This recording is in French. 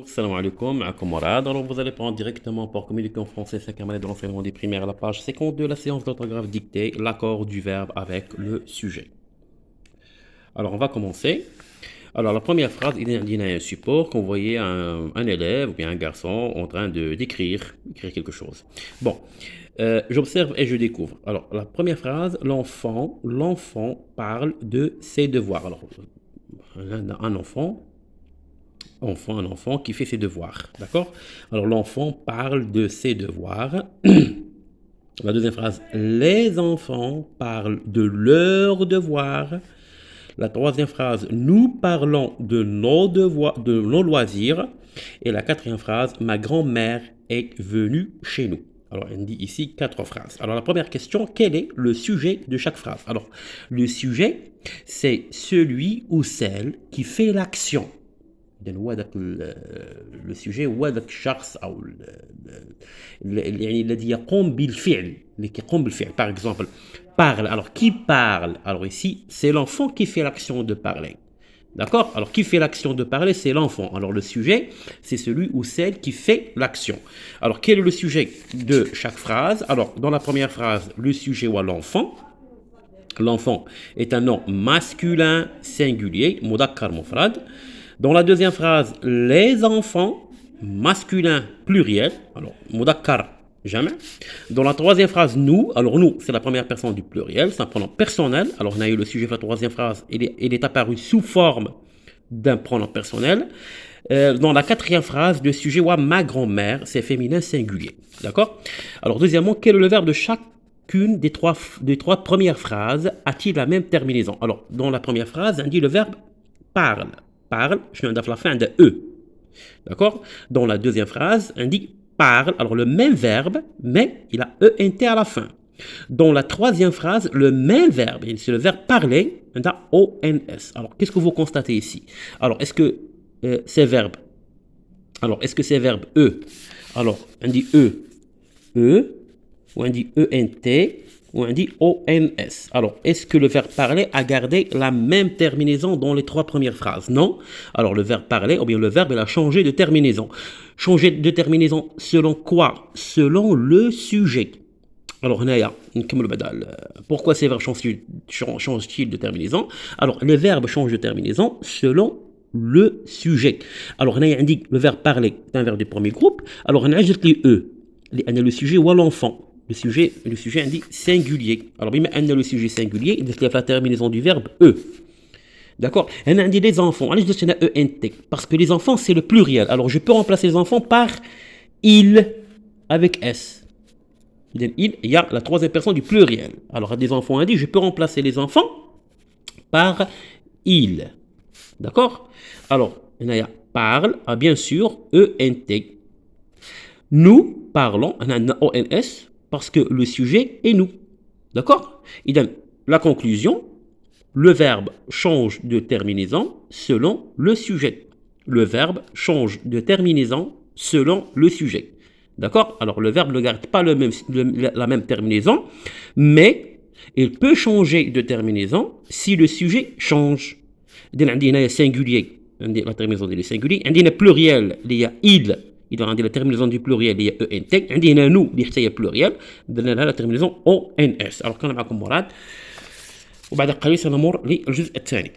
Salam alaikum, معكم Morad. Alors vous allez prendre directement pour communiquer en français 5e année de l'enseignement des primaires à la page 50 de la séance d'orthographe dictée, l'accord du verbe avec le sujet. Alors on va commencer. Alors la première phrase, il y a un support qu'on voyait un élève ou bien un garçon en train d'écrire écrire quelque chose. Bon, j'observe et je découvre. Alors la première phrase, l'enfant parle de ses devoirs. Alors un enfant qui fait ses devoirs, d'accord? Alors l'enfant parle de ses devoirs. La deuxième phrase, les enfants parlent de leurs devoirs. La troisième phrase, nous parlons de nos devoirs, de nos loisirs. Et la quatrième phrase, ma grand-mère est venue chez nous. Alors, on dit ici 4 phrases. Alors, la première question, quel est le sujet de chaque phrase? Alors, le sujet, c'est celui ou celle qui fait l'action. إذن هو ذاك لو سوجي هو ذاك الشخص او يعني الذي يقوم بالفعل اللي كيقوم بالفعل par exemple parle alors qui parle alors ici c'est l'enfant qui fait l'action de parler d'accord alors qui fait l'action de parler c'est l'enfant alors le sujet c'est celui ou celle qui fait l'action alors quel est le sujet de chaque phrase alors dans la première phrase le sujet ou l'enfant l'enfant est un nom masculin singulier مذكر مفرد. Dans la deuxième phrase, les enfants, masculin pluriel, alors mudakkar jamais. Dans la troisième phrase, nous, alors nous, c'est la première personne du pluriel, c'est un pronom personnel. Alors on a eu le sujet de la troisième phrase, il est apparu sous forme d'un pronom personnel. Dans la quatrième phrase, le sujet wa ma grand-mère, c'est féminin singulier. D'accord? Alors deuxièmement, quel est le verbe de chacune des trois premières phrases a-t-il la même terminaison? Alors dans la première phrase, on dit le verbe parle. Parle, je suis à la fin de E. D'accord? Dans la deuxième phrase, on dit parle, alors le même verbe, mais il a ENT à la fin. Dans la troisième phrase, le même verbe, c'est le verbe parler, on a ONS. Alors, qu'est-ce que vous constatez ici? Alors, est-ce que ces verbes, E, alors, on dit E, ou on dit ENT, ou on dit ONS. Alors, est-ce que le verbe parler a gardé la même terminaison dans les trois premières phrases? Non. Alors, le verbe parler, ou bien le verbe, il a changé de terminaison. Changer de terminaison selon quoi? Selon le sujet. Alors, pourquoi ces verbes changent-ils de terminaison? Alors, les verbes changent de terminaison selon le sujet. Alors, on indique le verbe parler, c'est un verbe du premier groupe. Alors, on ajoute les E. Le sujet ou l'enfant. Le sujet indique singulier. Alors, bien, le sujet singulier, il y a la terminaison du verbe E. D'accord? On a dit les enfants. Allez, je dis ENT. Parce que les enfants, c'est le pluriel. Alors, je peux remplacer les enfants par il avec S. Il y a la troisième personne du pluriel. Alors, des enfants, on dit, je peux remplacer les enfants par il. D'accord? Alors, on a parle, bien sûr, ENT. Nous parlons, on a un ONS, parce que le sujet est nous. D'accord? Et donc, la conclusion, le verbe change de terminaison selon le sujet. Le verbe change de terminaison selon le sujet. D'accord? Alors, le verbe ne garde pas la même terminaison, mais il peut changer de terminaison si le sujet change. Il y a un singulier, la terminaison est singulier. Il y a un pluriel, il y a il. إذا عندي la terminaison du pluriel هي ENT عندي هنا نو اللي حتى هي pluriel درنا لها la terminaison ONS. alors كان معكم مراد وبعد قليل سنمر للجزء الثاني.